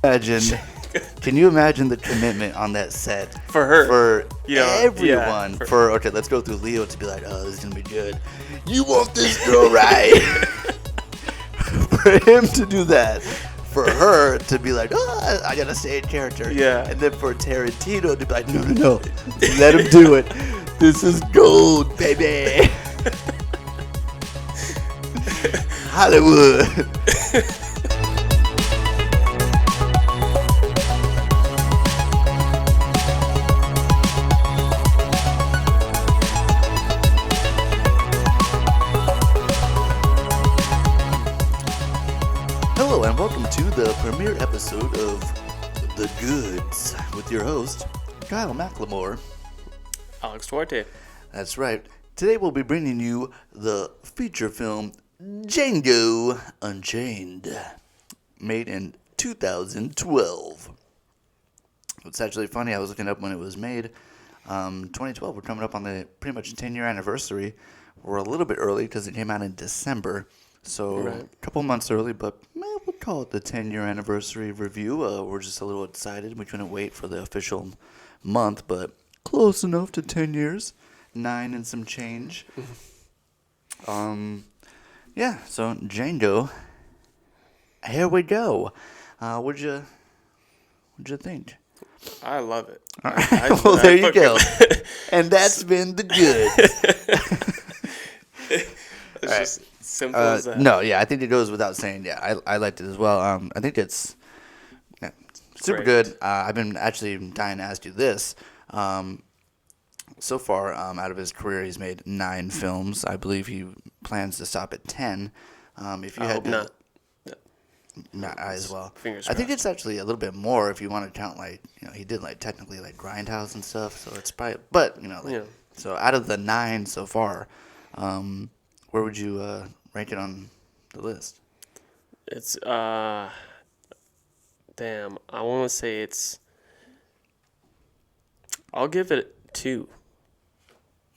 imagine? Can you imagine the commitment on that set For her. for everyone? Yeah, Okay, let's go through Leo to be like, oh, this is gonna be good. You want this girl, right? For him to do that, for her to be like, oh, I gotta stay in character. Yeah. And then for Tarantino to be like, no, let him do it. This is gold, baby. Hollywood. Hello and welcome to the premiere episode of The Goods with your host, Kyle McLemore. Alex Duarte. That's right. Today we'll be bringing you the feature film Django Unchained, made in 2012. It's actually funny, I was looking up when it was made. 2012, we're coming up on the pretty much 10-year anniversary. We're a little bit early because it came out in December. So Right. a couple months early, but we'll call it the 10-year anniversary review. We're just a little excited. We couldn't wait for the official month, but close enough to 10 years. 9 and some change. Yeah, so Django, here we go. What'd you think? I love it. All right. Well, there you go. And that's been the good. It's just simple as that. No, yeah, I think it goes without saying. Yeah, I liked it as well. I think it's super Great. good. I've been actually dying to ask you this. So far, out of his career, he's made 9 films. I believe he plans to stop at 10. If you I had hope to, not. not I as well. Fingers I think crossed. it's actually a little bit more if you want to count he did technically Grindhouse and stuff. So it's probably, but Yeah. So out of the 9 so far, where would you rank it on the list? It's, damn, I want to say I'll give it 2.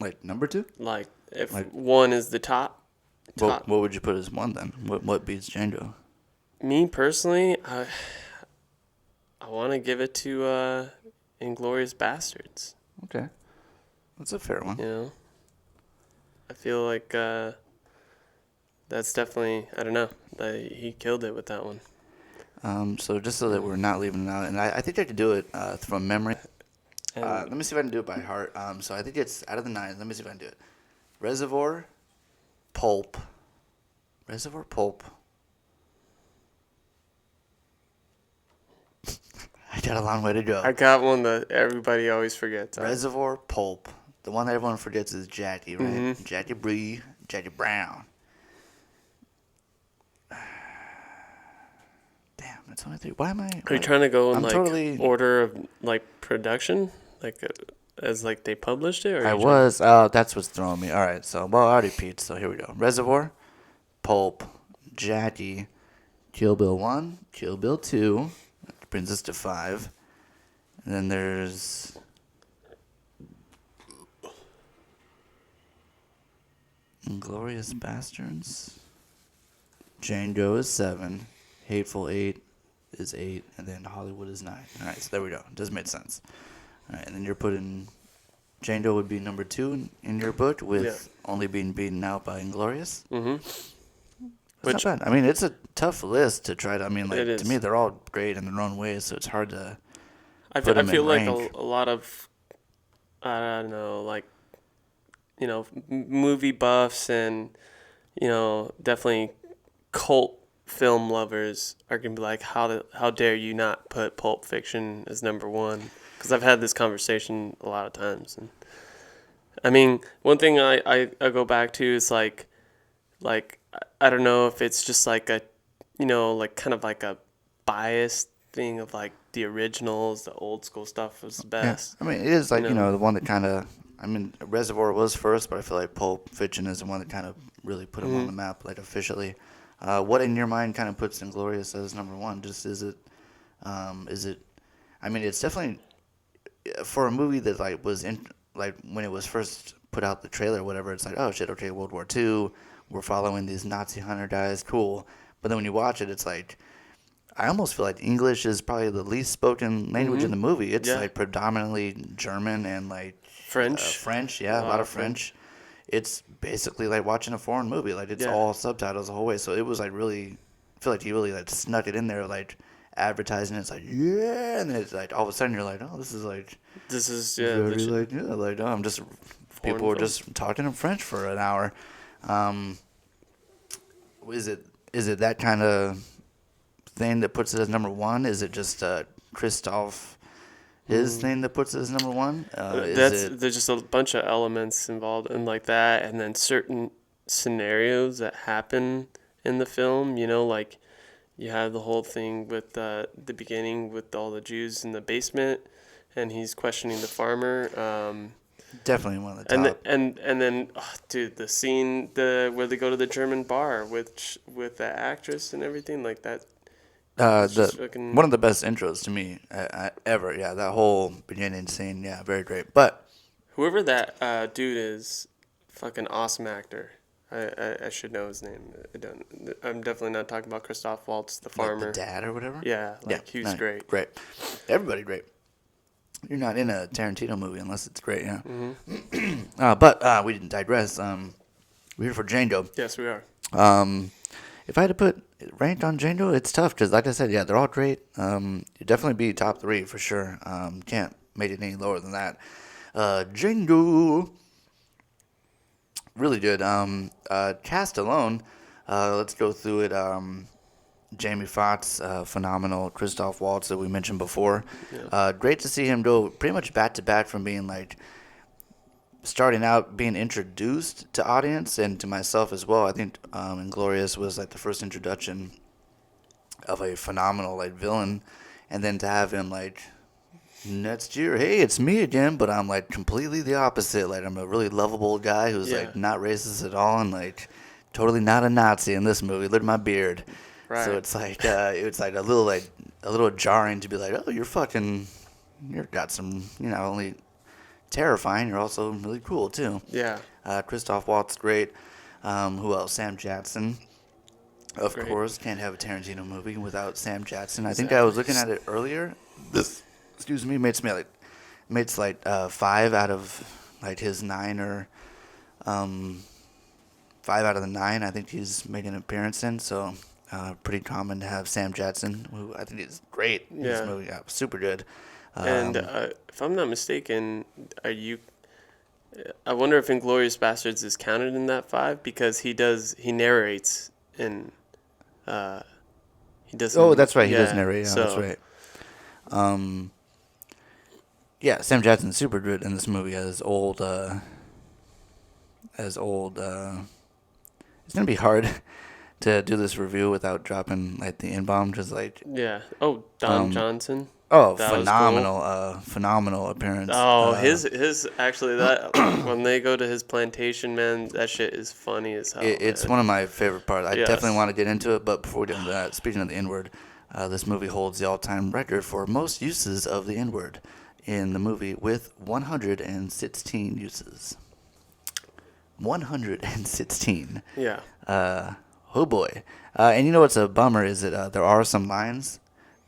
Like number 2? Like, if Like- 1 is the top. What would you put as 1 then? What beats Django? Me, personally, I want to give it to Inglourious Bastards, Okay, that's a fair one. you know? I feel like that's definitely, I don't know, he killed it with that one. So just so that we're not leaving it out, and I think I could do it from memory. And Let me see if I can do it by heart. So I think it's out of the 9. Let me see if I can do it. Reservoir, Pulp. I got a long way to go. I got one that everybody always forgets. Reservoir, Pulp. The one that everyone forgets is Jackie, right? Mhm. Jackie Brown. Damn, that's only 3. Why am I? Are you trying to go in I'm totally- order of production, as they published it? Or I are you was. That's what's throwing me. All right, so I already peed. So here we go. Reservoir, Pulp, Jackie, Kill Bill 1, Kill Bill 2. That brings us to 5. And then there's Inglourious Bastards. Django is 7. Hateful 8 is 8. And then Hollywood is 9. All right, so there we go. It does make sense. All right, and then you're putting Django would be number 2 in your book, with only being beaten out by Inglourious. Mhm. That's not bad. I mean, it's a tough list to try to. I mean, It is. to me, they're all great in their own ways, so it's hard to. I Put 'em in feel like rank. a lot of, I don't know, movie buffs and, definitely cult film lovers are going to be like, how dare you not put Pulp Fiction as number 1? Because I've had this conversation a lot of times. And I mean, one thing I go back to is like I don't know if it's just like a, kind of like a biased thing of the originals, the old school stuff was the best. Yeah. I mean, it is the one that kind of. I mean, Reservoir was first, but I feel like Pulp Fiction is the one that kind of really put him on the map, officially. What in your mind kind of puts Inglourious as number 1? Just is it? I mean, it's definitely for a movie that was in when it was first put out, the trailer, or whatever. It's like, oh shit, okay, World War II. We're following these Nazi hunter guys, cool. But then when you watch it, it's like I almost feel like English is probably the least spoken language in the movie. It's like predominantly German and like French. Yeah, a lot of French. It's basically like watching a foreign movie. Like it's all subtitles the whole way. So it was like really, I feel like he really like snuck it in there, like advertising. It's like and then it's like all of a sudden you're like, oh, this is very like I'm just people were just talking in French for an hour. Is it that kind of thing that puts it as number one? Is it just Christoph? His thing that puts it as number one? There's just a bunch of elements involved in like that, and then certain scenarios that happen in the film. You know, like you have the whole thing with the beginning with all the Jews in the basement, and he's questioning the farmer. Definitely one of the top. And then, dude, the scene where they go to the German bar with the actress and everything like that. One of the best intros to me ever. Yeah, that whole beginning scene. Yeah, very great. But whoever that dude is, fucking awesome actor. I should know his name. I'm definitely not talking about Christoph Waltz, the farmer. Like the dad or whatever? Yeah, he was great. Great. Everybody great. You're not in a Tarantino movie unless it's great, yeah. Mm-hmm. But we didn't digress. We're here for Django. Yes, we are. If I had to put ranked on Django, it's tough because, like I said, yeah, they're all great. You'd definitely be top 3 for sure. Can't make it any lower than that. Django, really good. Cast alone, let's go through it. Jamie Foxx, phenomenal. Christoph Waltz that we mentioned before. Yeah. Great to see him go pretty much back to back from being like starting out being introduced to audience and to myself as well. I think Inglourious was like the first introduction of a phenomenal like villain, and then to have him like next year, hey, it's me again, but I'm like completely the opposite. Like I'm a really lovable guy who's like not racist at all and like totally not a Nazi in this movie. Look at my beard. Right. So it's like a little jarring to be like, oh, you've got some, only terrifying, you're also really cool too. Yeah. Christoph Waltz, great. Who else? Sam Jackson. Of course, can't have a Tarantino movie without Sam Jackson. I think I was looking at it earlier. This, makes 5 out of like his 9 or 5 out of the 9. I think he's making an appearance in. So pretty common to have Sam Jackson, who I think is great in this movie. Yeah, super good. And if I'm not mistaken, I wonder if Inglourious Basterds is counted in that 5 because he narrates in. He does. Oh, that's right. He does narrate. Yeah, that's right. Yeah, Sam Jackson's super good in this movie as old. It's gonna be hard to do this review without dropping like the N-bomb, just like Don Johnson. Oh, phenomenal! Cool. Phenomenal appearance. Oh, his actually that when they go to his plantation, man, that shit is funny as hell. It's one of my favorite parts. I definitely want to get into it, but before we get into that, speaking of the N-word, this movie holds the all-time record for most uses of the N-word in the movie with 116 uses. 116. Yeah. Oh boy. And you know what's a bummer is that there are some lines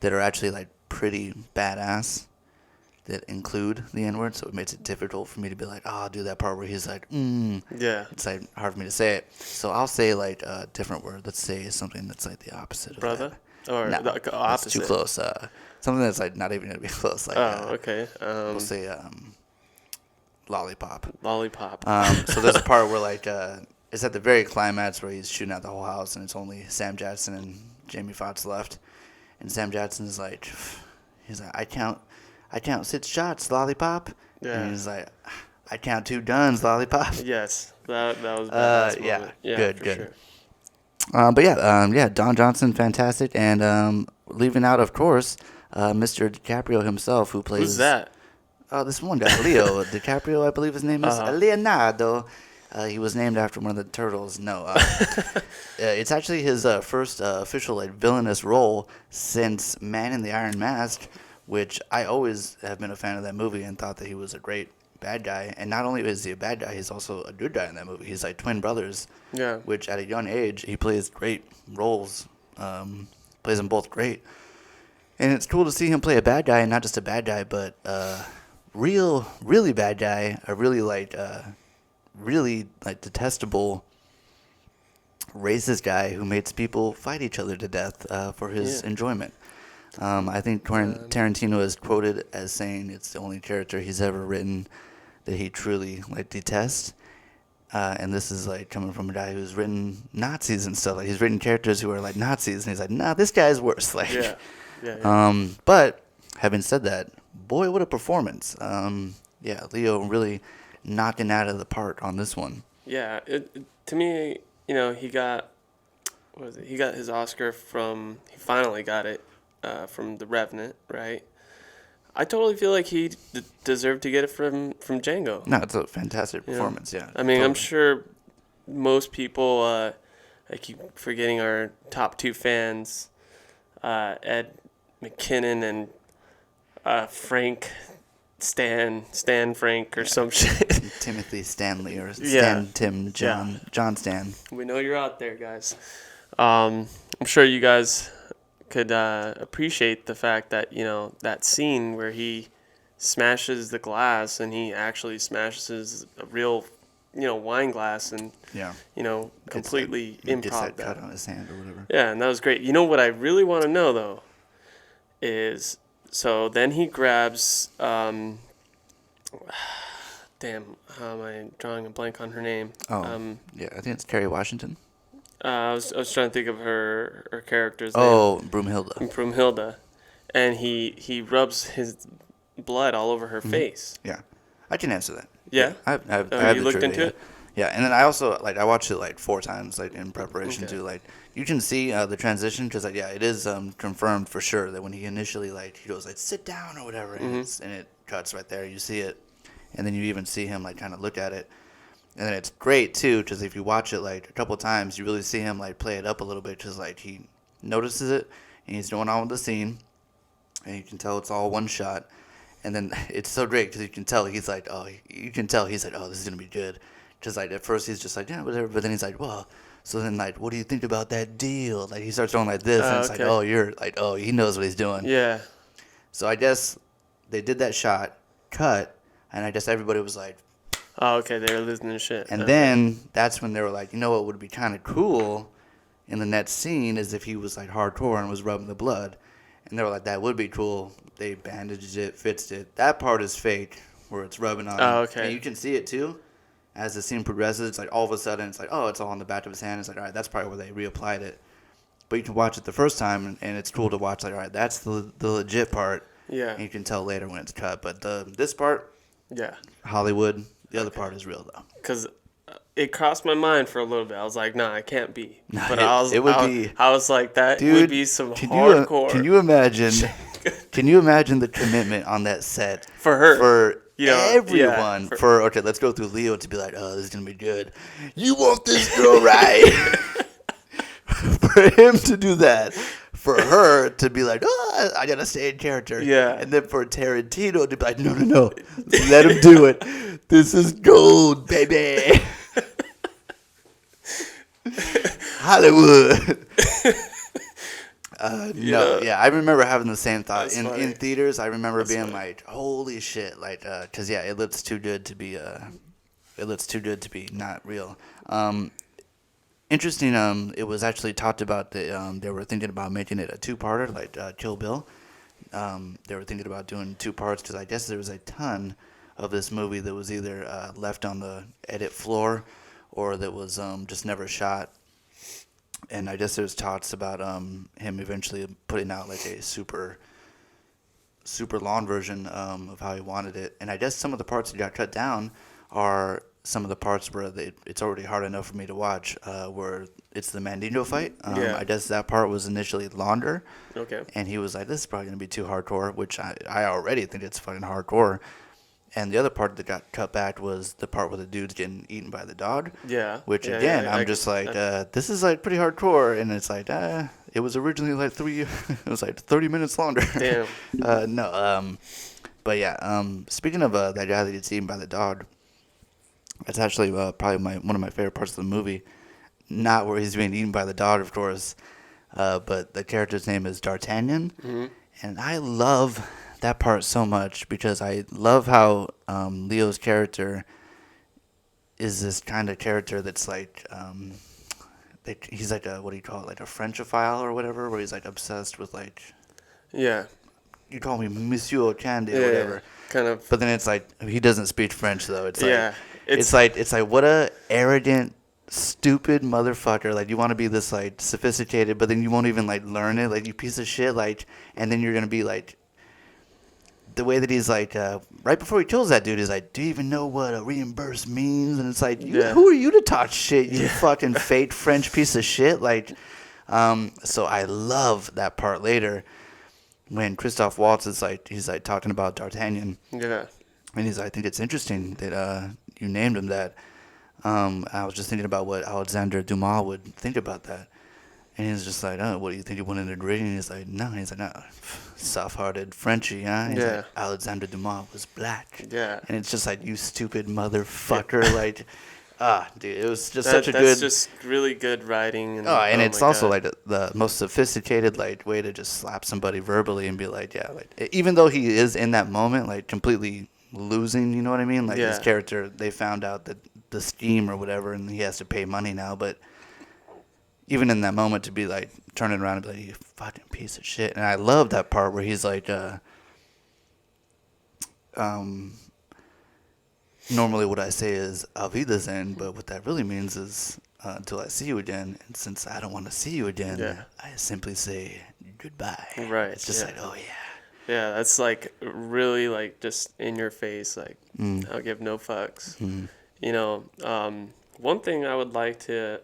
that are actually like pretty badass that include the N-word, so it makes it difficult for me to be like, I'll do that part where he's like, Yeah. It's like hard for me to say it. So I'll say like a different word. Let's say something that's like the opposite of brother? that. Or no, the opposite? It's too close. Something that's like not even going to be close. Like, okay. We'll say lollipop. Lollipop. So there's a part where like it's at the very climax where he's shooting at the whole house and it's only Sam Jackson and Jamie Foxx left. And Sam Jackson is like, I count 6 shots, lollipop. Yeah. And he's like, I count 2 guns, lollipop. Yes, that was badass. Yeah, good. Sure. But Don Johnson, fantastic, and leaving out, of course, Mr. DiCaprio himself, who plays. Who's that? This one guy, Leo DiCaprio, I believe his name is Leonardo. He was named after one of the turtles. No, it's actually his first official like villainous role since Man in the Iron Mask, which I always have been a fan of that movie and thought that he was a great bad guy. And not only is he a bad guy, he's also a good guy in that movie. He's like twin brothers. Yeah. Which at a young age he plays great roles. plays them both great. And it's cool to see him play a bad guy, and not just a bad guy, but really bad guy, a really detestable racist guy who makes people fight each other to death for his enjoyment. I think Tarantino is quoted as saying it's the only character he's ever written that he truly detests. And this is coming from a guy who's written Nazis and stuff. He's written characters who are Nazis, and he's nah, this guy's worse. But having said that, boy, what a performance! Leo really knocking out of the park on this one. Yeah, to me, he got he got his Oscar he finally got it from The Revenant, right? I totally feel like he deserved to get it from Django. No, it's a fantastic performance. Yeah, I mean, totally. I'm sure most people. I keep forgetting our top two fans, Ed McKinnon and Frank Stan Frank or some shit. Timothy Stanley or John Stan. We know you're out there, guys. I'm sure you guys could appreciate the fact that that scene where he smashes the glass and he actually smashes a real wine glass and completely improv gets that cut on his hand or whatever. Yeah, and that was great. What I really want to know though is, so then he grabs damn, how am I drawing a blank on her name? I think it's Kerry Washington. I was trying to think of her character's name. Oh, Broomhilda. And he rubs his blood all over her face. Yeah, I can answer that. Yeah, I have you looked into it. Yeah, and then I also I watched it 4 times in preparation to you can see the transition because it is confirmed for sure that when he initially he goes sit down or whatever and it cuts right there, you see it, and then you even see him kind of look at it, and then it's great too because if you watch it a couple times you really see him play it up a little bit because he notices it and he's going on with the scene, and you can tell it's all one shot, and then it's so great because you can tell he's oh, this is gonna be good. Just at first he's just yeah, whatever, but then he's well, so then what do you think about that deal? He starts going this, and it's oh, you're oh, he knows what he's doing. Yeah. So I guess they did that shot, cut, and I guess everybody was oh, okay, they were losing their shit. And then that's when they were what would be kind of cool in the next scene is if he was hardcore and was rubbing the blood, and they were that would be cool. They bandaged it, fixed it. That part is fake, where it's rubbing on. Oh, okay. And you can see it too. As the scene progresses, it's all of a sudden, it's oh, it's all on the back of his hand. It's all right, that's probably where they reapplied it. But you can watch it the first time, and it's cool to watch, all right, that's the legit part. Yeah. And you can tell later when it's cut. But this part, Hollywood. The other part is real, though. Because it crossed my mind for a little bit. I was nah, it can't be. No, but I was that dude, would be some hardcore. Can you imagine? Can you imagine the commitment on that set for her? For everyone. Okay, let's go through Leo to be oh, this is gonna be good. You want this girl, right? For him to do that, for her to be oh, I gotta stay in character. Yeah. And then for Tarantino to be no, let him do it. This is gold, baby. Hollywood. I remember having the same thought in theaters. I remember being holy shit, because it looks too good to be not real. Interesting. It was actually talked about that they were thinking about making it a 2-parter, Kill Bill. They were thinking about doing 2 parts because I guess there was a ton of this movie that was either left on the edit floor or that was just never shot. And I guess there's talks about him eventually putting out a super long version of how he wanted it. And I guess some of the parts that got cut down are some of the parts where it's already hard enough for me to watch, where it's the Mandingo fight. I guess that part was initially longer. Okay. And he was this is probably going to be too hardcore, which I already think it's fucking hardcore. And the other part that got cut back was the part where the dude's getting eaten by the dog. Yeah. Which, again, I'm just this is, pretty hardcore. And it's it was originally, it was, 30 minutes longer. Damn. But, yeah, speaking of that guy that gets eaten by the dog, that's actually probably one of my favorite parts of the movie. Not where he's being eaten by the dog, of course. but the character's name is D'Artagnan, Mm-hmm. and I love that part so much because I love how Leo's character is this kind of character that's like he's like a, what do you call it, like a Frenchophile or whatever, where he's like obsessed with like, Yeah. you call me Monsieur Candy or Yeah. whatever. Kind of. But then it's like he doesn't speak French though. It's like Yeah. it's like what a arrogant, stupid motherfucker. Like you want to be this like sophisticated, but then you won't even like learn it. Like you piece of shit. Like, and then you're gonna be like, the way that he's like, right before he kills that dude, he's like, do you even know what a reimburse means? And it's like, who are you to talk shit, you fucking fake French piece of shit? Like, so I love that part later when Christoph Waltz is like, he's like talking about D'Artagnan. Yeah. And he's like, I think it's interesting that you named him that. I was just thinking about what Alexander Dumas would think about that. And he's just like, oh, what do you think he wanted to agree? And he's like, no. He's like, no, soft-hearted Frenchie, huh? He's like, Alexander Dumas was black. Yeah. And it's just like, you stupid motherfucker. Like, dude, it was just That's good. just really good writing. And it's also like the most sophisticated like way to just slap somebody verbally and be like, yeah, like even though he is in that moment like completely losing, you know what I mean? Like his character, they found out that the scheme or whatever, and he has to pay money now, but even in that moment to be like turning around and be like, you fucking piece of shit. And I love that part where he's like, normally what I say is Auf Wiedersehen, but what that really means is until I see you again. And since I don't want to see you again, I simply say goodbye. Right. It's just like, oh yeah. Yeah, that's like really like just in your face, like I'll give no fucks. You know, one thing I would like to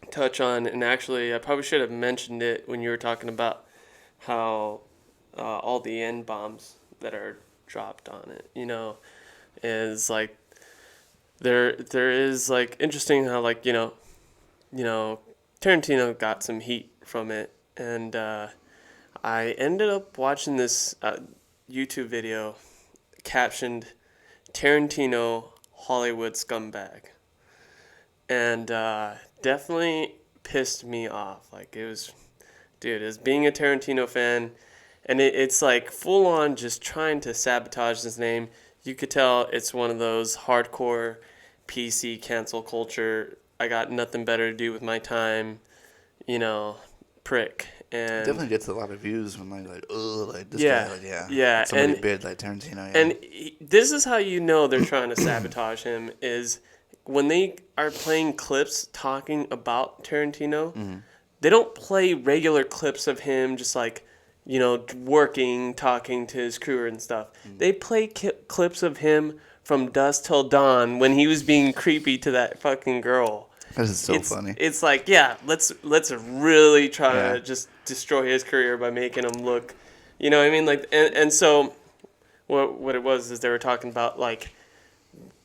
touch on, and actually I probably should have mentioned it when you were talking about how all the N-bombs that are dropped on it, you know, is like there is like interesting how like you know Tarantino got some heat from it, and I ended up watching this YouTube video captioned Tarantino Hollywood scumbag, and definitely pissed me off. Like it was, dude, as being a Tarantino fan, and it's like full on just trying to sabotage his name. You could tell it's one of those hardcore PC cancel culture, I got nothing better to do with my time, you know, prick. And it definitely gets a lot of views when like oh, like this guy, like, yeah, somebody big like Tarantino. Yeah. And this is how you know they're trying to sabotage him is when they are playing clips talking about Tarantino, they don't play regular clips of him just like, you know, working, talking to his crew and stuff. They play clips of him from dusk till dawn when he was being creepy to that fucking girl. This is so funny. It's like, yeah, let's really try to just destroy his career by making him look, you know what I mean? Like, and so what it was is they were talking about like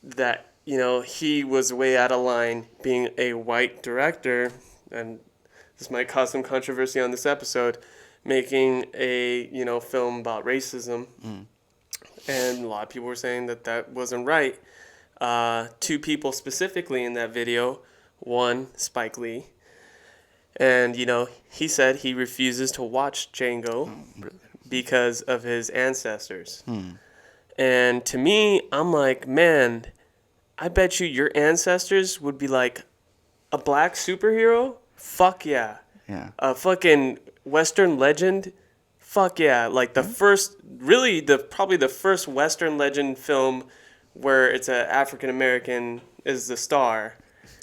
that, you know, he was way out of line being a white director, and this might cause some controversy on this episode, making a, you know, film about racism. And a lot of people were saying that wasn't right. Two people specifically in that video. One, Spike Lee. And, you know, he said he refuses to watch Django because of his ancestors. And to me, I'm like, man, I bet you your ancestors would be like a black superhero? Fuck yeah. Yeah. A fucking Western legend? Fuck yeah. Like the first, really, probably the first Western legend film where it's an African American is the star.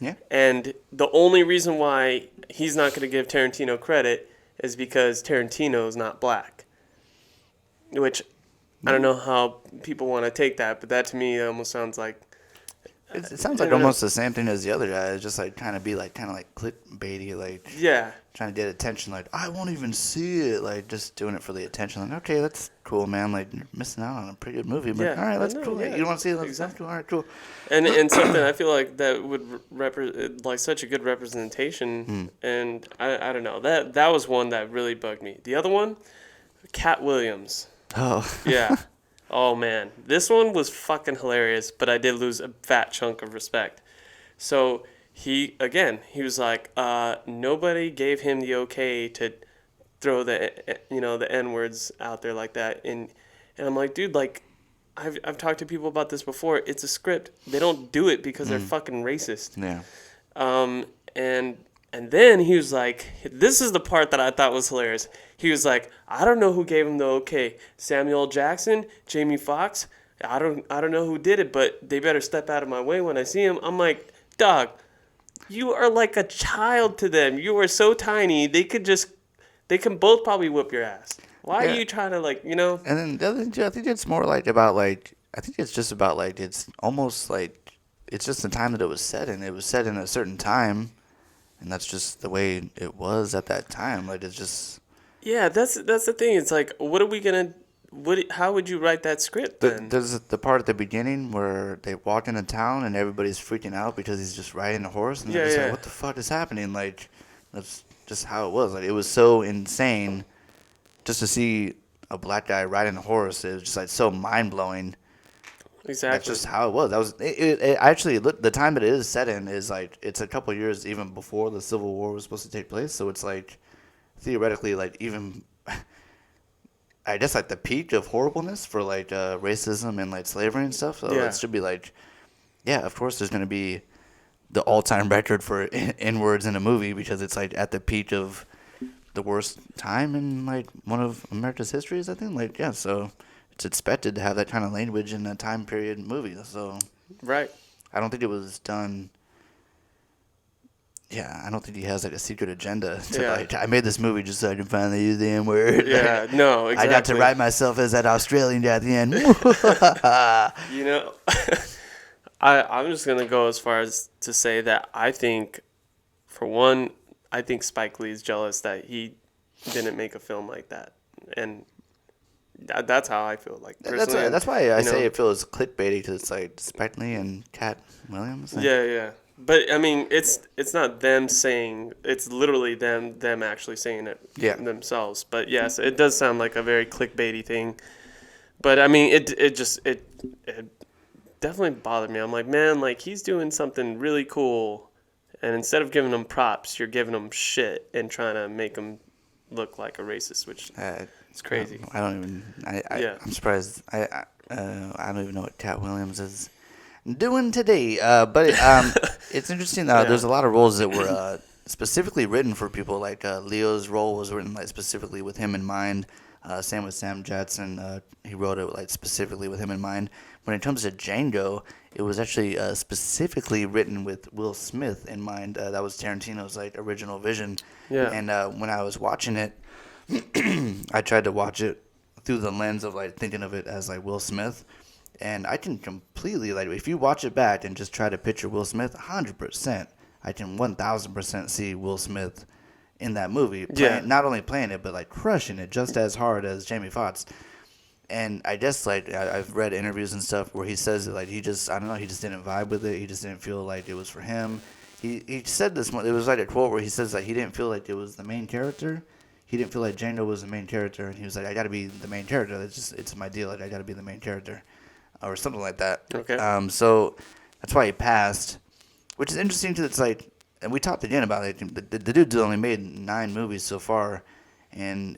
Yeah. And the only reason why he's not going to give Tarantino credit is because Tarantino is not black. Which, I don't know how people want to take that, but that to me almost sounds like... It sounds like almost the same thing as the other guy. It's just like trying to be like kind of like clickbaity, like trying to get attention. Like I won't even see it. Like just doing it for the attention. Like okay, that's cool, man. Like you're missing out on a pretty good movie. But all right, that's cool. Yeah. You don't want to see it? That's cool. All right, cool. And something I feel like that would represent like such a good representation. And I don't know, that was one that really bugged me. The other one, Cat Williams. Oh yeah. Oh, man. This one was fucking hilarious, but I did lose a fat chunk of respect. So he was like, nobody gave him the okay to throw the N words out there like that, and I'm like, dude, like, I've talked to people about this before. It's a script. They don't do it because they're fucking racist. Yeah. And then he was like, this is the part that I thought was hilarious. He was like, I don't know who gave him the okay. Samuel Jackson, Jamie Foxx. I don't know who did it, but they better step out of my way when I see him. I'm like, dog, you are like a child to them. You are so tiny. They can both probably whip your ass. Why are you trying to, like, you know? And then the other thing, I think it's more like about like, I think it's just about like, it's almost like, it's just the time that it was set in. It was set in a certain time, and that's just the way it was at that time. Like, it's just. Yeah, that's the thing. It's like, what are we gonna? How would you write that script then? There's the part at the beginning where they walk into town and everybody's freaking out because he's just riding a horse, and they're just like, what the fuck is happening? Like, that's just how it was. Like, it was so insane just to see a black guy riding a horse. It was just like so mind blowing. Exactly. That's just how it was. That was it actually. The time that it is set in is like, it's a couple years even before the Civil War was supposed to take place. So it's like theoretically, like, even I guess like the peak of horribleness for like racism and like slavery and stuff. So it should be like, yeah, of course there's gonna be the all-time record for N-words in a movie because it's like at the peak of the worst time in like one of America's histories, I think. Like, yeah, so it's expected to have that kind of language in a time period movie. So right. I don't think it was done. Yeah, I don't think he has like a secret agenda to like, I made this movie just so I can finally use the N-word. Yeah, no, exactly. I got to write myself as that Australian guy at the end. You know, I'm just gonna go as far as to say that I think, for one, I think Spike Lee is jealous that he didn't make a film like that, and that's how I feel. Like, personally, that's why I say it feels clickbaity, because it's like Spike Lee and Cat Williams. Yeah. But I mean, it's not them saying, it's literally them actually saying it themselves. But yes, it does sound like a very clickbaity thing. But I mean, it definitely bothered me. I'm like, man, like, he's doing something really cool, and instead of giving him props, you're giving him shit and trying to make him look like a racist, which is crazy. I don't even. I'm surprised. I don't even know what Cat Williams is doing today. But it's interesting. There's a lot of roles that were specifically written for people. Like Leo's role was written like specifically with him in mind. Same with Sam Jackson. He wrote it like specifically with him in mind. When it comes to Django, it was actually specifically written with Will Smith in mind. That was Tarantino's like original vision. Yeah. And when I was watching it, I tried to watch it through the lens of like thinking of it as like Will Smith. And I can completely, like, if you watch it back and just try to picture Will Smith, 100%, I can 1,000% see Will Smith in that movie. Not only playing it, but, like, crushing it just as hard as Jamie Foxx. And I guess, like, I've read interviews and stuff where he says that, like, he just didn't vibe with it. He just didn't feel like it was for him. He said this one, it was like a quote where he says that he didn't feel like it was the main character. He didn't feel like Django was the main character. And he was like, I got to be the main character. It's my deal. Like, I got to be the main character. Or something like that. Okay. So that's why he passed, which is interesting because it's like, and we talked again about it. The dude's only made 9 movies so far, and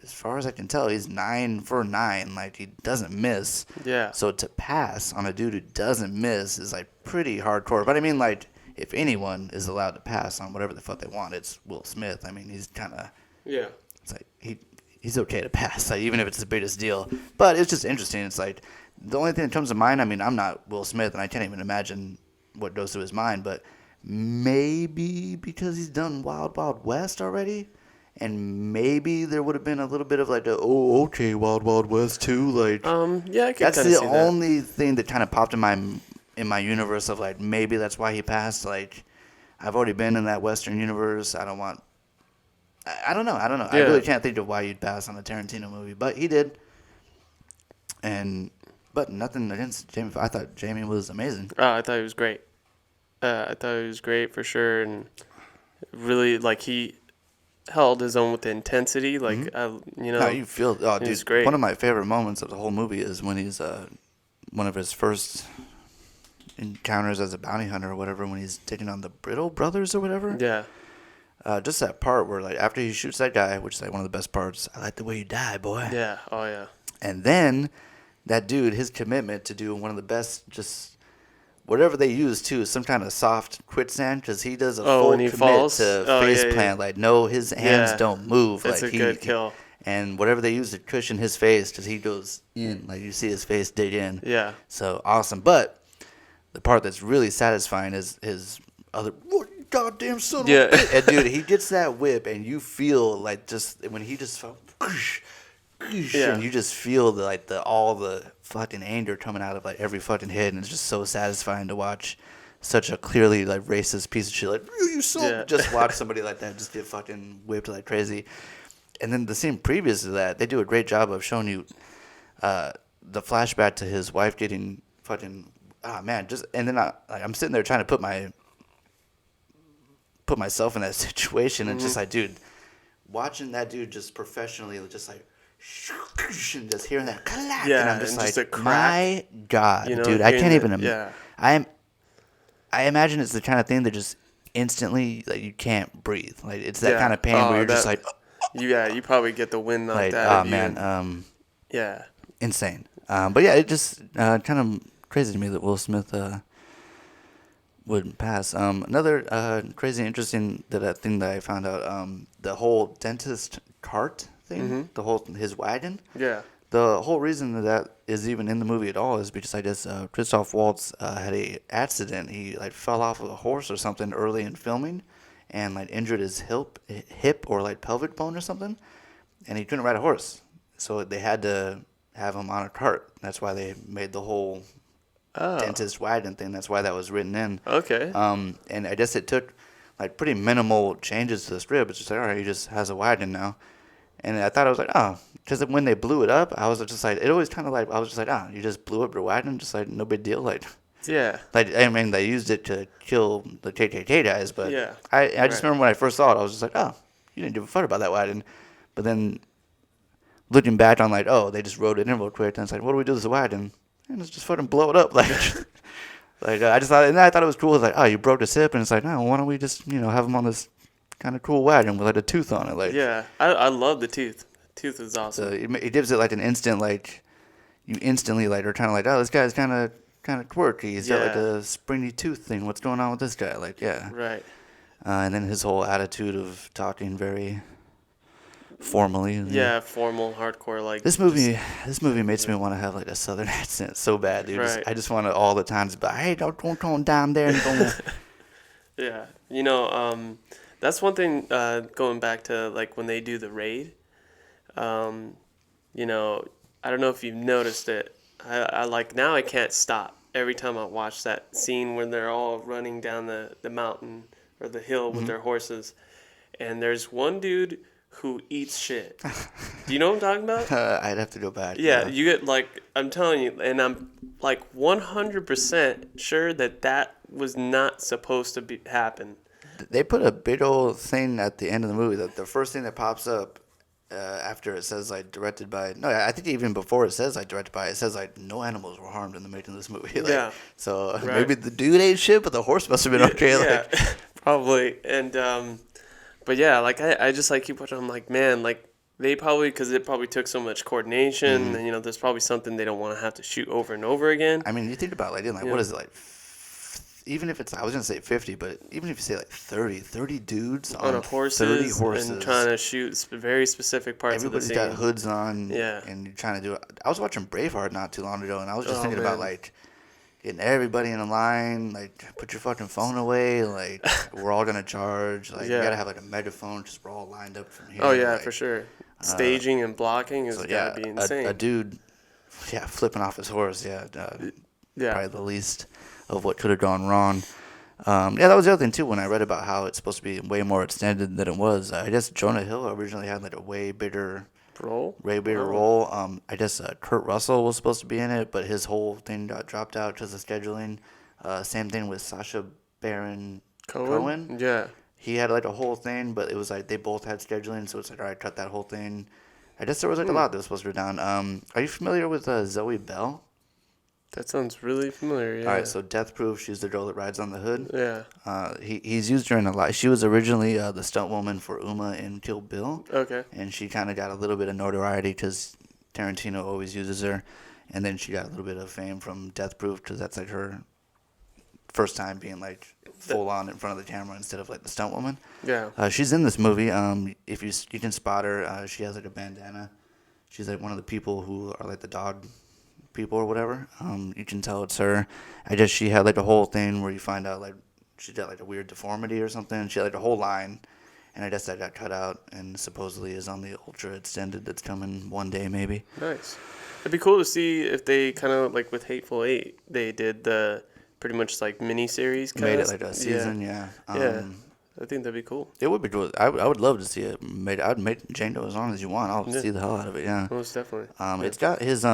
as far as I can tell, he's 9 for 9. Like, he doesn't miss. Yeah. So to pass on a dude who doesn't miss is like pretty hardcore. But I mean, like, if anyone is allowed to pass on whatever the fuck they want, it's Will Smith. I mean, he's kind of. Yeah. It's like he's okay to pass, like, even if it's the biggest deal. But it's just interesting. It's like, the only thing that comes to mind, I mean, I'm not Will Smith, and I can't even imagine what goes through his mind, but maybe because he's done Wild Wild West already, and maybe there would have been a little bit of like, okay, Wild Wild West too, like. Yeah, I can that's kind of see that. That's the only thing that kind of popped in my universe of like, maybe that's why he passed. Like, I've already been in that Western universe. I don't know. Yeah. I really can't think of why you'd pass on a Tarantino movie, but he did. But nothing against Jamie. I thought Jamie was amazing. Oh, I thought he was great. I thought he was great for sure, and really, like, he held his own with the intensity. Like, No, you feel. Oh, dude, great. One of my favorite moments of the whole movie is when he's one of his first encounters as a bounty hunter or whatever when he's taking on the Brittle brothers or whatever. Yeah. Just that part where like after he shoots that guy, which is like one of the best parts. I like the way you die, boy. Yeah. Oh yeah. And then that dude, his commitment to do one of the best, just whatever they use too, some kind of soft quicksand, because he does a full when he commit falls? to Oh, face yeah, plant. Like no, his hands Yeah. don't move. It's like a good kill. And whatever they use to cushion his face, because he goes in, like you see his face dig in. Yeah. So awesome. But the part that's really satisfying is his other. What you goddamn son of a Yeah. bitch. And dude, he gets that whip, and you feel like just when he just felt. Yeah. And you just feel all the fucking anger coming out of like every fucking hit, and it's just so satisfying to watch such a clearly like racist piece of shit like you so Yeah. just watch somebody like that just get fucking whipped like crazy. And then the scene previous to that, they do a great job of showing you the flashback to his wife getting fucking and then I'm sitting there trying to put myself in that situation, and just like, dude, watching that dude just professionally just like and just hearing that clack, Yeah, and I'm just and like, just a crack, my God, you know, dude, I can't hearing even. yeah. I imagine it's the kind of thing that just instantly like you can't breathe. Like it's that kind of pain where you're just like, you probably get the wind knocked like, out oh of you. man, Yeah. insane. But yeah, it just kind of crazy to me that Will Smith would pass. Another crazy interesting thing that I found out, the whole dentist cart thing, his wagon. Yeah. The whole reason that is even in the movie at all is because I guess Christoph Waltz had a accident. He like fell off of a horse or something early in filming, and like injured his hip or like pelvic bone or something, and he couldn't ride a horse, so they had to have him on a cart. That's why they made the whole dentist wagon thing. That's why that was written in. Okay. And I guess it took like pretty minimal changes to the script. It's just like, all right, he just has a wagon now. And I thought, I was like, oh, because when they blew it up, I was just like, it always kind of like, I was just like, you just blew up your wagon, just like, no big deal. Like, yeah. like, I mean, they used it to kill the KKK guys, but Yeah. I just remember when I first saw it, I was just like, oh, you didn't give a fuck about that wagon. But then looking back on like, oh, they just wrote it in real quick, and it's like, what do we do with this wagon? And it's just fucking blow it up. Like, I just thought, and I thought it was cool. It's like, oh, you broke his hip, and it's like, no, why don't we just, have him on this kind of cool wagon with like a tooth on it? Like, Yeah. I love the tooth. Tooth is awesome. so it gives it like an instant, like, you instantly like are kind of like, oh, this guy's kind of quirky. He's got like a springy tooth thing. What's going on with this guy? Like, yeah. Right. And then his whole attitude of talking very formally. Yeah, formal, hardcore. Like This movie makes me want to have like a southern accent so bad, dude. Right. I just want to all the time just be like, hey, don't go down there and go. Yeah, that's one thing. Going back to like when they do the raid, I don't know if you've noticed it. I like now I can't stop every time I watch that scene when they're all running down the mountain or the hill with their horses, and there's one dude who eats shit. Do you know what I'm talking about? I'd have to go back. Yeah, you get like, I'm telling you, and I'm like 100% sure that was not supposed to happen. They put a big old thing at the end of the movie. That the first thing that pops up after it says like directed by. No, I think even before it says like directed by, it says like no animals were harmed in the making of this movie. Like, Yeah. So Right. maybe the dude ate shit, but the horse must have been okay. Yeah, Like, probably. And but yeah, like I just like keep watching. I'm like, man, like they probably, because it probably took so much coordination, and there's probably something they don't want to have to shoot over and over again. I mean, you think about like what is it like? Even if it's, I was gonna say 50, but even if you say like 30 dudes on a horses, 30 horses and trying to shoot very specific parts of the everybody's scene. got hoods on, Yeah. and you're trying to do it. I was watching Braveheart not too long ago, and I was just Oh, thinking about man. like getting everybody in a line, like put your fucking phone away, like we're all gonna charge, like Yeah. you gotta have like a megaphone, just we're all lined up from here. Oh yeah, like, for sure. Staging and blocking is So gotta be insane. a dude, flipping off his horse, yeah. probably the least of what could have gone wrong. That was the other thing too. When I read about how it's supposed to be way more extended than it was, I guess Jonah Hill originally had like a way bigger Role. role. I guess Kurt Russell was supposed to be in it, but his whole thing got dropped out because of scheduling. Same thing with Sacha Baron Cohen. Yeah. He had like a whole thing, but it was like they both had scheduling, so it's like, all right, cut that whole thing. I guess there was like a lot that was supposed to go down. Are you familiar with Zoe Bell? That sounds really familiar. Yeah. All right, so Death Proof, she's the girl that rides on the hood. Yeah. He's used her in a lot. She was originally the stunt woman for Uma in Kill Bill. Okay. And she kind of got a little bit of notoriety because Tarantino always uses her. And then she got a little bit of fame from Death Proof because that's like her first time being like full on in front of the camera instead of like the stunt woman. Yeah. She's in this movie. If you can spot her, she has like a bandana. She's like one of the people who are like the dog people or whatever. You can tell it's her. I guess she had like a whole thing where you find out like she's got like a weird deformity or something. She had like a whole line, and I guess that got cut out and supposedly is on the ultra extended that's coming one day maybe. Nice. It'd be cool to see if they kind of like with Hateful Eight, they did the pretty much like mini series. Made it like a season, yeah. Yeah. I think that'd be cool. It would be cool. I would love to see it made. I'd make Django as long as you want. I'll see the hell out of it. Yeah. Most definitely. It's got his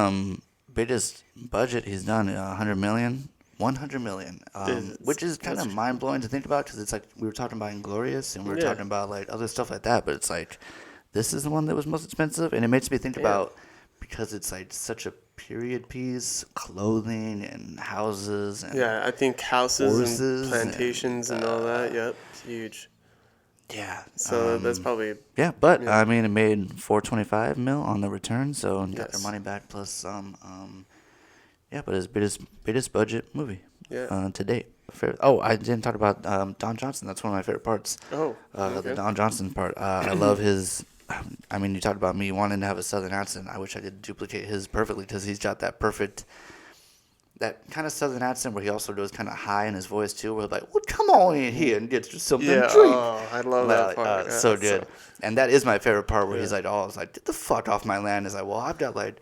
biggest budget he's done, 100 million, which is kind of mind blowing to think about because it's like we were talking about Inglourious and we were talking about like other stuff like that, but it's like this is the one that was most expensive, and it makes me think about because it's like such a period piece, clothing and houses. And I think houses and plantations and all that. Yep, it's huge. Yeah. So that's probably. Yeah, but I mean, it made 425 mil on the return, so got their money back plus some. But his biggest budget movie. To date. I didn't talk about Don Johnson. That's one of my favorite parts. Oh. Okay. The Don Johnson part. I love his. I mean, you talked about me wanting to have a Southern accent. I wish I could duplicate his perfectly because he's got that perfect. That kind of Southern accent where he also goes kind of high in his voice too. Where like, well, come on in here and get something to drink. Oh, I love that part. So good. And that is my favorite part where he's like, oh, it's like, get the fuck off my land. It's like, well, I've got like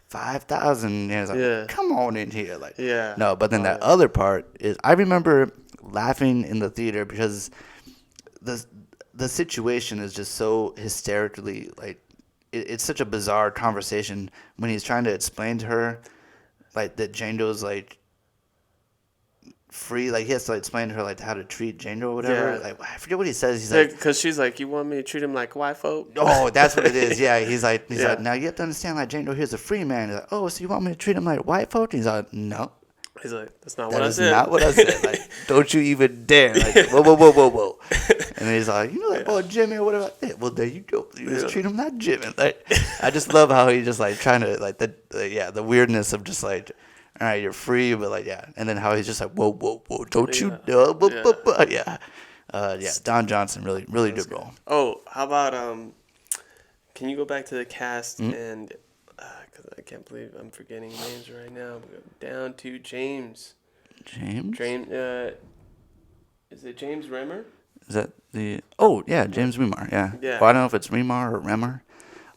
5,000. And he's like, come on in here. Like, no, but then that other part is, I remember laughing in the theater because the situation is just so hysterically like, it's such a bizarre conversation when he's trying to explain to her. Like that Django's like free, like he has to like, explain to her like how to treat Django or whatever. Yeah. Like I forget what he says. He's like, because she's like, you want me to treat him like white folk? Oh, that's what it is. Yeah, he's like, now you have to understand, like Django here's a free man. He's like, oh, so you want me to treat him like white folk? And he's like, no. He's like, that's not what I said. That is not what I said. Like, don't you even dare. Like, whoa. And then he's like, like, oh, Jimmy or whatever. Yeah, well, there you go. You just treat him like Jimmy. Like, I just love how he just like trying to like the weirdness of just like, all right, you're free, but like and then how he's just like, whoa, don't you know? Don Johnson really good role. Oh, how about can you go back to the cast and. I can't believe I'm forgetting names right now. We go down to James. James? Is it James Remmer? Is that the... Oh, yeah, James Remar, yeah. Well, I don't know if it's Remar or Remmer.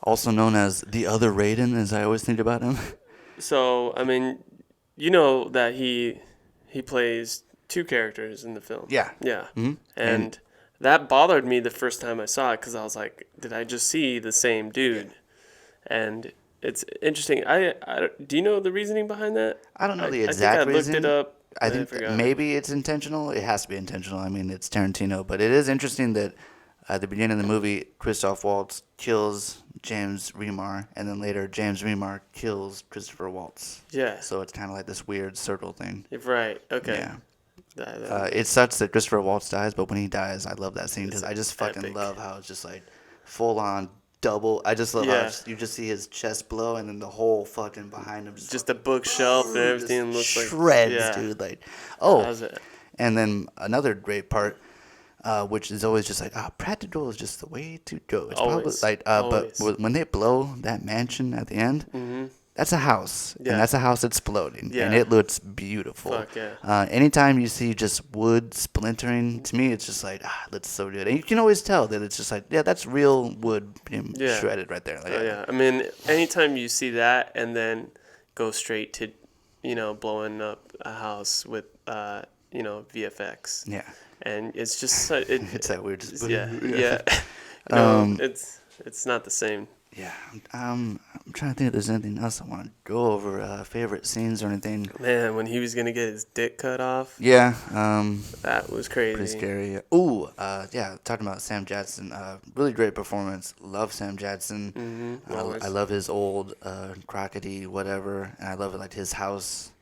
Also known as the other Raiden, as I always think about him. So, I mean, you know that he plays two characters in the film. Yeah. Yeah. Mm-hmm. And that bothered me the first time I saw it because I was like, did I just see the same dude? And... It's interesting. Do you know the reasoning behind that? I don't know the exact reason. I looked it up. I think maybe it's intentional. It has to be intentional. I mean, it's Tarantino. But it is interesting that at the beginning of the movie, Christoph Waltz kills James Remar, and then later James Remar kills Christopher Waltz. Yeah. So it's kind of like this weird circle thing. Right. Okay. Yeah. It sucks that Christopher Waltz dies, but when he dies, I love that scene because I just fucking love how it's just like full on. Double. I just love how you just see his chest blow and then the whole fucking behind him just the bookshelf and everything looks like shreds, dude. Like, and then another great part, which is always just like, practical is just the way to go. It's always, probably like, but when they blow that mansion at the end, that's a house, and that's a house exploding, and it looks beautiful. Fuck yeah. Anytime you see just wood splintering, to me, it's just like, that's so good. And you can always tell that it's just like, that's real wood being shredded right there. Like, I mean, anytime you see that and then go straight to, blowing up a house with, VFX. Yeah. And it's just, it's that weird. Just, yeah. It's not the same. Yeah, I'm trying to think if there's anything else I want to go over, favorite scenes or anything. Man, when he was going to get his dick cut off. Yeah. That was crazy. Pretty scary. Ooh, talking about Sam Jackson, really great performance. Love Sam Jackson. Mm-hmm. I love his old crockety whatever, and I love it, like his house.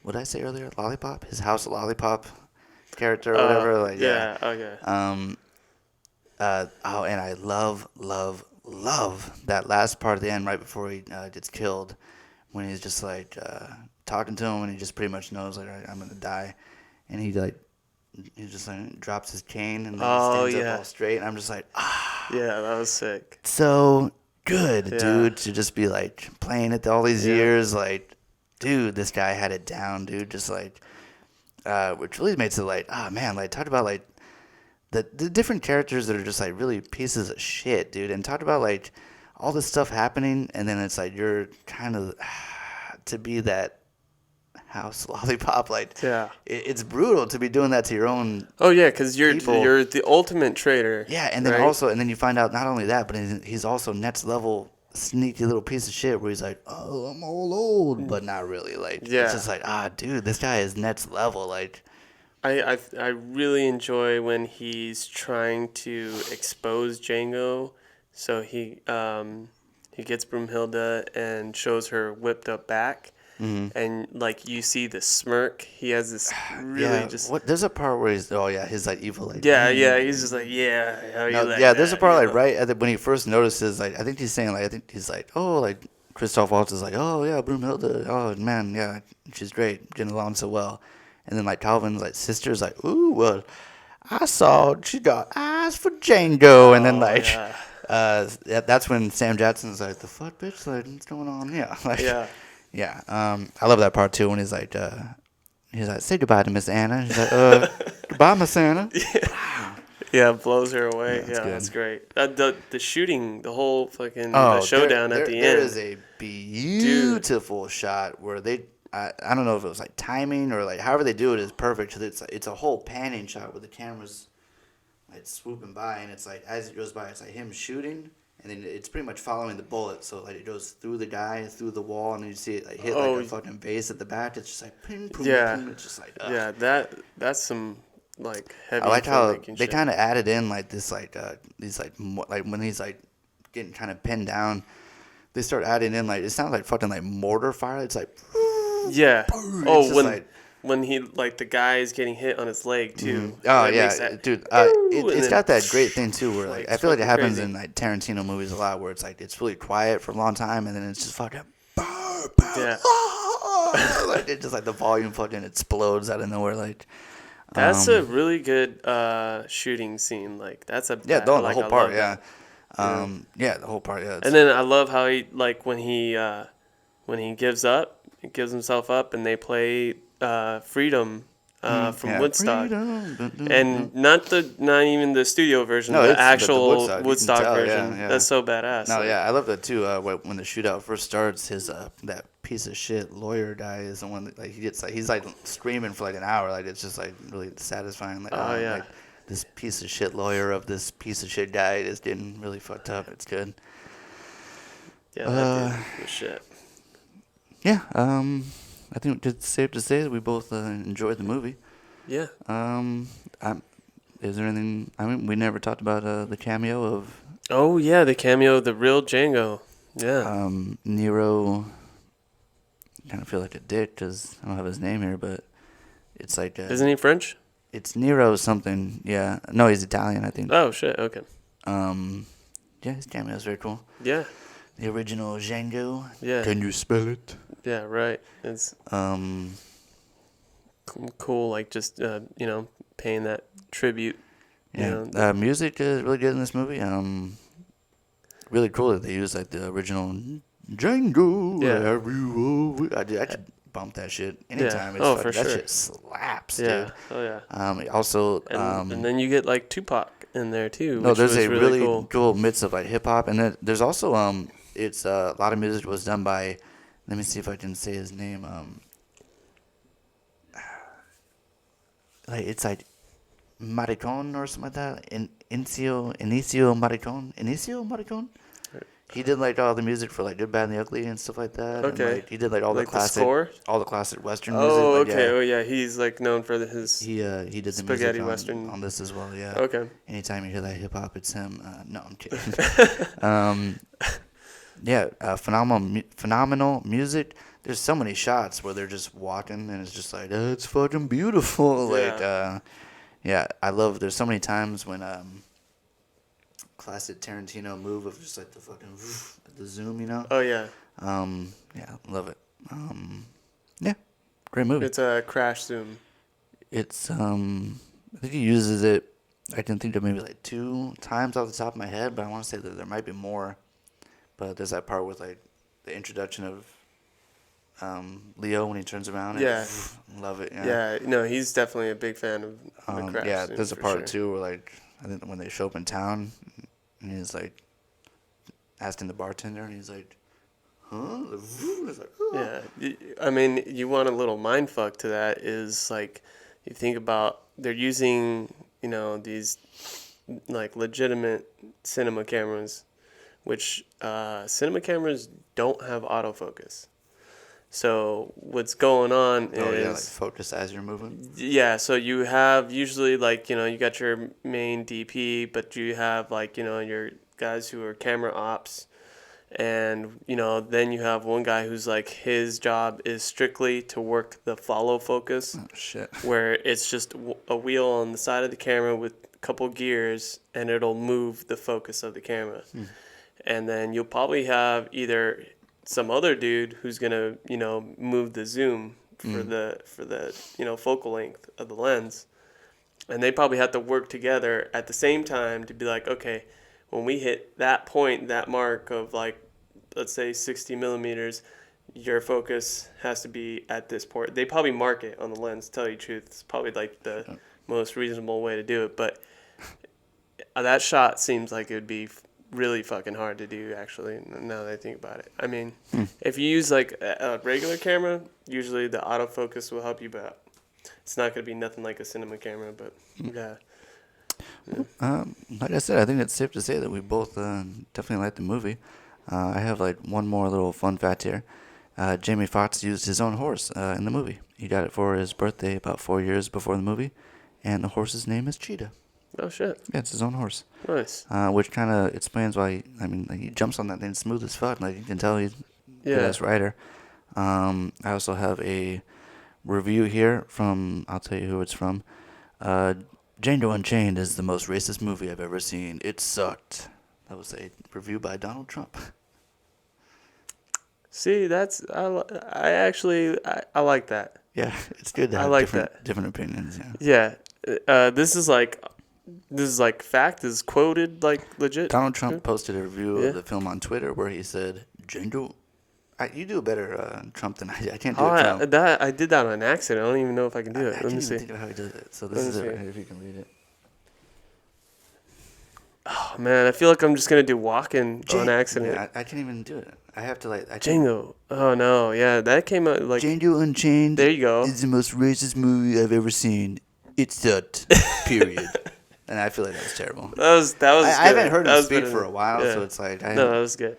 what did I say earlier? Lollipop? His house lollipop character or whatever. Like yeah. Okay. And I love that last part at the end right before he gets killed, when he's just like talking to him and he just pretty much knows like, all right, I'm gonna die, and he just like drops his cane and then he stands up all straight, and I'm just like, yeah, that was sick. So good, dude, to just be like playing it all these years, like, dude, this guy had it down, dude, just like, which really makes it like, man, like talk about like the different characters that are just like really pieces of shit, dude, and talk about like all this stuff happening, and then it's like you're kind of to be that house lollipop, like it's brutal to be doing that to your own because you're the ultimate traitor, and then also, and then you find out not only that, but he's also next level sneaky little piece of shit where he's like, oh, I'm all old, but not really, like it's just like, dude, this guy is next level. Like I really enjoy when he's trying to expose Django, so he gets Broomhilda and shows her whipped up back. Mm-hmm. And like you see the smirk, he has this really there's a part where he's like evil, like he's just like there's a part like right at when he first notices, like I think he's saying like, I think he's like, oh, like Christoph Waltz is like, oh yeah, Broomhilda, oh man, yeah, she's great, getting along so well, and then like Calvin's like sister's like, ooh, well, I saw she got eyes for Django, and then like that's when Sam Jackson's like, the fuck, bitch, like what's going on? Yeah, I love that part too when he's like, say goodbye to Miss Anna. He's like, goodbye, Miss Anna. Blows her away. That's great. The shooting, the whole fucking showdown at the end. There is a beautiful shot where I don't know if it was like timing or like however they do it is perfect. It's a whole panning shot where the camera's like swooping by, and it's like as it goes by, it's like him shooting. And then it's pretty much following the bullet, so like it goes through the guy, through the wall, and then you see it like hit like a fucking vase at the back. It's just like ping, boom, boom. It's just like that's some like heavy. I like how they kind of added in like this like these like when he's like getting kind of pinned down, they start adding in like it sounds like fucking like mortar fire. It's like when he like the guy is getting hit on his leg too. Dude. It's got that great thing too where like I feel like it happens in like Tarantino movies a lot where it's like it's really quiet for a long time and then it's just fucking like it just like the volume fucking explodes out of nowhere. Like that's a really good shooting scene. Like that's the whole part. The whole part. Yeah. And then I love how he like when he gives himself up, and they play Freedom from Woodstock, and not even the studio version, the actual Woodstock version. That's so badass. I love that too. When the shootout first starts, his that piece of shit lawyer guy is the one that like he's like screaming for like an hour. Like it's just like really satisfying. Like like, this piece of shit lawyer of this piece of shit guy is getting really fucked up. It's good. Yeah, that dude was shit. Yeah, I think it's safe to say that we both enjoyed the movie. Yeah. Is there anything? I mean, we never talked about the cameo of. Oh yeah, the cameo of the real Django. Yeah. Nero. I kind of feel like a dick because I don't have his name here, but it's like. Isn't he French? It's Nero something. Yeah. No, he's Italian, I think. Oh shit. Okay. Yeah, his cameo is very cool. Yeah. The original Django. Yeah. Can you spell it? Yeah, right. It's cool, like just paying that tribute. Yeah, music is really good in this movie. Really cool that they use like the original Django. Yeah, I could bump that shit anytime. Yeah. For sure. That shit slaps, yeah. dude. Oh yeah. Also, and then you get like Tupac in there too. No, there's a really cool mix of like hip hop, and then there's also it's a lot of music was done by. Let me see if I can say his name. Like it's like Maricon or something like that. Inicio Maricon. He did like all the music for like Good, Bad, and the Ugly and stuff like that. Okay. And, like, he did like all like the classic, all the classic Western music. Oh, okay. Oh, yeah. He's like known for his. He did the spaghetti music Western on this as well. Yeah. Okay. Anytime you hear that hip hop, it's him. No, I'm kidding. Phenomenal music. there's so many shots where they're just walking and it's just like, oh, it's fucking beautiful. Yeah. I love. There's so many times when classic Tarantino move of just like the fucking the zoom, you know. Oh yeah. Yeah, love it. Yeah, great movie. It's a crash zoom. It's I think he uses it. I can think of maybe like 2 times off the top of my head, but I want to say that there might be more. But there's that part with like the introduction of Leo when he turns around. Yeah. And love it. Yeah. No, he's definitely a big fan of the crash yeah, zoom, there's a for part sure. too where like I think when they show up in town, and he's like asking the bartender, and he's like, "Huh?" It's like, oh. Yeah, I mean, you want a little mind fuck to that is like, you think about they're using, these like legitimate cinema cameras, which cinema cameras don't have autofocus. So what's going on is like focus as you're moving. Yeah, so you have usually like, you got your main DP, but you have like, your guys who are camera ops. And, then you have one guy who's like, his job is strictly to work the follow focus. Oh, shit. Where it's just a wheel on the side of the camera with a couple gears, and it'll move the focus of the camera. And then you'll probably have either some other dude who's going to, move the zoom for the focal length of the lens. And they probably have to work together at the same time to be like, okay, when we hit that point, that mark of like, let's say 60 millimeters, your focus has to be at this point. They probably mark it on the lens, to tell you the truth. It's probably like the most reasonable way to do it. But that shot seems like it would be really fucking hard to do, actually, now that I think about it. I mean, if you use like a regular camera, usually the autofocus will help you, but it's not going to be nothing like a cinema camera, but yeah. Like I said, I think it's safe to say that we both definitely liked the movie. I have like one more little fun fact here. Jamie Foxx used his own horse in the movie. He got it for his birthday about 4 years before the movie, and the horse's name is Cheetah. Oh, shit. Yeah, it's his own horse. Nice. Which kind of explains why, he jumps on that thing smooth as fuck. Like, you can tell he's a good-ass rider. I also have a review here from, I'll tell you who it's from. Django Unchained is the most racist movie I've ever seen. It sucked. That was a review by Donald Trump. See, I actually like that. Yeah, it's good to have different opinions. Yeah. This is like fact, is quoted like legit. Donald Trump posted a review of the film on Twitter where he said, Django. You do a better Trump than I do. I can't do it. Trump. I did that on accident. I don't even know if I can do it. Let me see. I can't even think of how he does it. So this is it right here, if you can read it. Oh, man, I feel like I'm just going to do walking on accident. Yeah, I can't even do it. I have to Django. Oh, no. Yeah, that came out like... Django Unchained. There you go. Is the most racist movie I've ever seen. It sucked. Period. And I feel like that was terrible. That was good. I haven't heard him speak for a while, so it's like... No, that was good.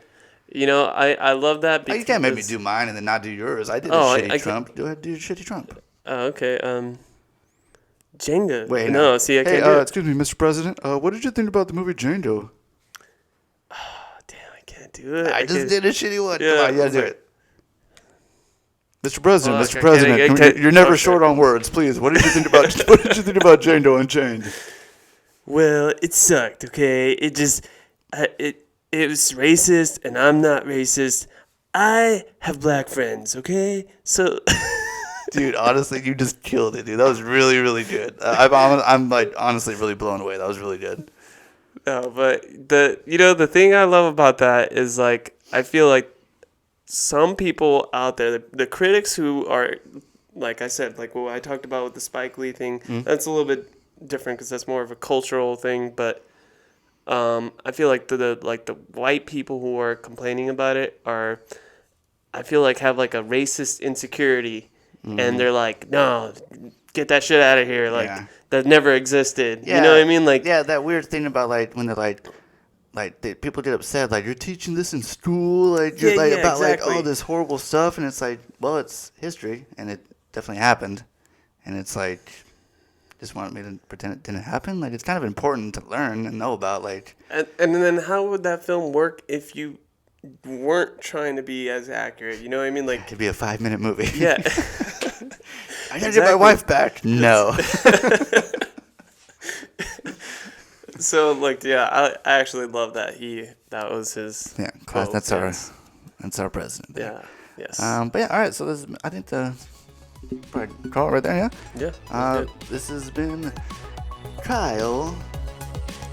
I love that because... You can't make me do mine and then not do yours. I did a shitty Trump. Go ahead, do a shitty Trump. Oh, okay. Django. Wait, no. See, I can't do it. Excuse me, Mr. President. What did you think about the movie Django? Oh, damn, I can't do it. I just did a shitty one. Yeah, come on, you gotta do it. Mr. President, Oh, Mr. President, you're never short on words. Please, what did you think about Django Unchained? Well, it sucked. Okay, it just it was racist, and I'm not racist. I have black friends. Okay, so. Dude, honestly, you just killed it, dude. That was really, really good. I'm like honestly really blown away. That was really good. No, but the thing I love about that is like I feel like some people out there, the critics who are, like I said, like what I talked about with the Spike Lee thing, that's a little bit different because that's more of a cultural thing. But I feel like the white people who are complaining about it are, I feel like have like a racist insecurity. And they're like, no, get that shit out of here. Like, that never existed. Yeah. You know what I mean? Like, yeah, that weird thing about, like, when they're people get upset, like, you're teaching this in school, like, you're about, exactly. Like, all this horrible stuff. And it's like, well, it's history. And it definitely happened. And it's like, just want me to pretend it didn't happen? Like, it's kind of important to learn and know about, like. And then how would that film work if you weren't trying to be as accurate. You know what I mean? Like, It'd be a 5-minute movie. yeah. I gotta get my wife back. No. So, like, yeah, I actually love that that was his. Yeah, quote. that's Yes. our president. Yeah. Yes. But yeah, all right. So I think probably call it right there. Yeah. Yeah. Good. This has been Kyle,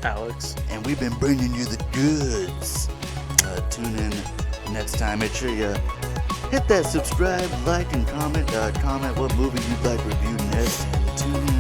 Alex. and we've been bringing you the goods. Tune in next time. Make sure you hit that subscribe, like, and comment. Comment what movie you'd like reviewed next, and tune in